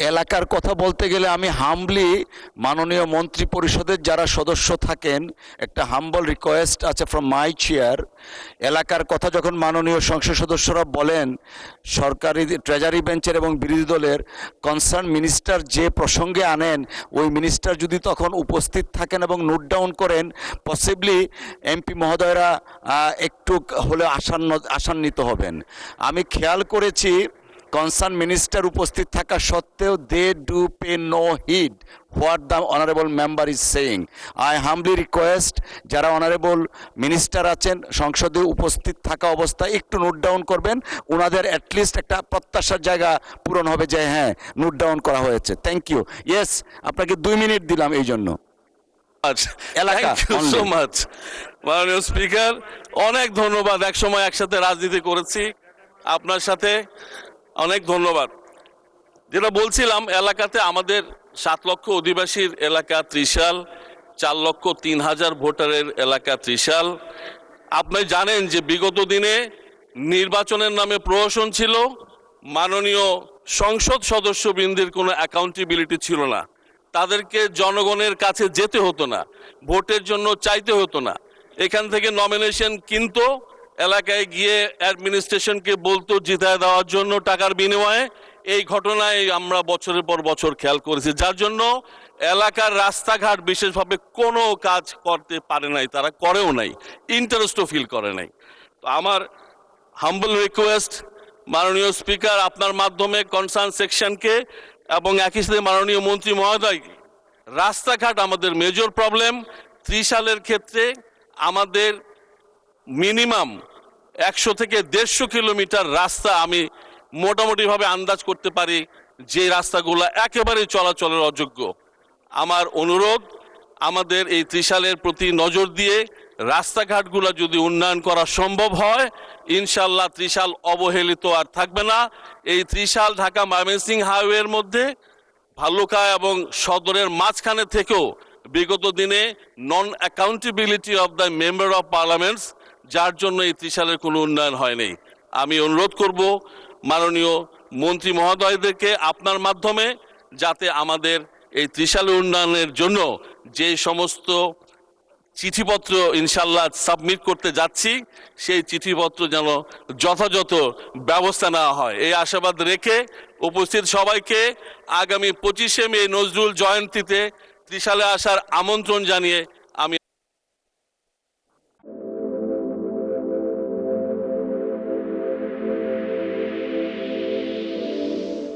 এলাকার কথা বলতে গেলে আমি হাম্বলি মাননীয় মন্ত্রী পরিষদের যারা সদস্য থাকেন একটা হাম্বল রিকোয়েস্ট আছে ফ্রম মাই চেয়ার। এলাকার কথা যখন মাননীয় সংসদ সদস্যরা বলেন, সরকারি ট্রেজারি বেঞ্চের এবং বিরোধী দলের কনসার্ন মিনিস্টার যে প্রসঙ্গে আনেন, ওই মিনিস্টার যদি তখন উপস্থিত থাকেন এবং নোট ডাউন করেন, পসিবলি এমপি মহোদয়রা একটু হলে আশান্বিত হবেন। আমি খেয়াল করেছি কনসার্ন মিনিস্টার উপস্থিত থাকা সত্ত্বেও they do pay no heed what the honourable member is saying. I humbly request যারা অনারেবল মিনিস্টার আছেন সংসদে উপস্থিত থাকা অবস্থায় একটু নোট ডাউন করবেন, ওনাদের অ্যাটলিস্ট একটা প্রত্যাশার জায়গা পূরণ হবে যে হ্যাঁ নোট ডাউন করা হয়েছে। Thank you. ইয়েস, আপনাকে 2 মিনিট দিলাম এই জন্য। সো মাচ মাননীয় স্পিকার, অনেক ধন্যবাদ। এক সময় একসাথে রাজনীতি করেছি আপনার সাথে, অনেক ধন্যবাদ। যেটা বলছিলাম, এলাকাতে আমাদের 7 লক্ষ অধিবাসীর এলাকা ত্রিশাল, 4,03,000 ভোটারের এলাকা ত্রিশাল। আপনি জানেন যে বিগত দিনে নির্বাচনের নামে প্রহসন ছিল, মাননীয় সংসদ সদস্যবৃন্দের কোনো অ্যাকাউন্টেবিলিটি ছিল না, তাদেরকে জনগণের কাছে যেতে হতো না, ভোটের জন্য চাইতে হতো না, এখান থেকে নমিনেশন কিন্তু এলাকায় গিয়ে অ্যাডমিনিস্ট্রেশনকে বলতো জিতায় দেওয়ার জন্য টাকার বিনিময়ে। এই ঘটনায় আমরা বছরের পর বছর খেয়াল করেছি, যার জন্য এলাকার রাস্তাঘাট বিশেষভাবে কোনো কাজ করতে পারে নাই, তারা করেও নাই, ইন্টারেস্টও ফিল করে নাই। তো আমার হাম্বল রিকোয়েস্ট মাননীয় স্পিকার, আপনার মাধ্যমে কনসার্ন সেকশনকে এবং একই সাথে মাননীয় মন্ত্রী মহোদয়কে, রাস্তাঘাট আমাদের মেজর প্রবলেম। ত্রিশালের ক্ষেত্রে আমাদের মিনিমাম 100 থেকে 150 কিলোমিটার রাস্তা আমি মোটামুটিভাবে আন্দাজ করতে পারি যে রাস্তাগুলো একেবারেই চলাচলের অযোগ্য। আমার অনুরোধ, আমাদের এই ত্রিশালের প্রতি নজর দিয়ে রাস্তাঘাটগুলো যদি উন্নয়ন করা সম্ভব হয়, ইনশাল্লাহ ত্রিশাল অবহেলিত আর থাকবে না। এই ত্রিশাল ঢাকা ময়মনসিংহ হাইওয়ের মধ্যে ভালুকা এবং সদরের মাঝখানে থেকেও বিগত দিনে non accountability of the member of parliaments, যার জন্য এই ত্রিশালের কোনো উন্নয়ন হয়নি। আমি অনুরোধ করব মাননীয় মন্ত্রী মহোদয়দেরকে আপনার মাধ্যমে, যাতে আমাদের এই ত্রিশালের উন্নয়নের জন্য যে সমস্ত চিঠিপত্র ইনশাল্লাহ সাবমিট করতে যাচ্ছি, সেই চিঠিপত্র যেন যথাযথ ব্যবস্থা নেওয়া হয়, এই আশাবাদ রেখে উপস্থিত সবাইকে আগামী 25শে মে নজরুল জয়ন্তীতে ত্রিশালে আসার আমন্ত্রণ জানিয়ে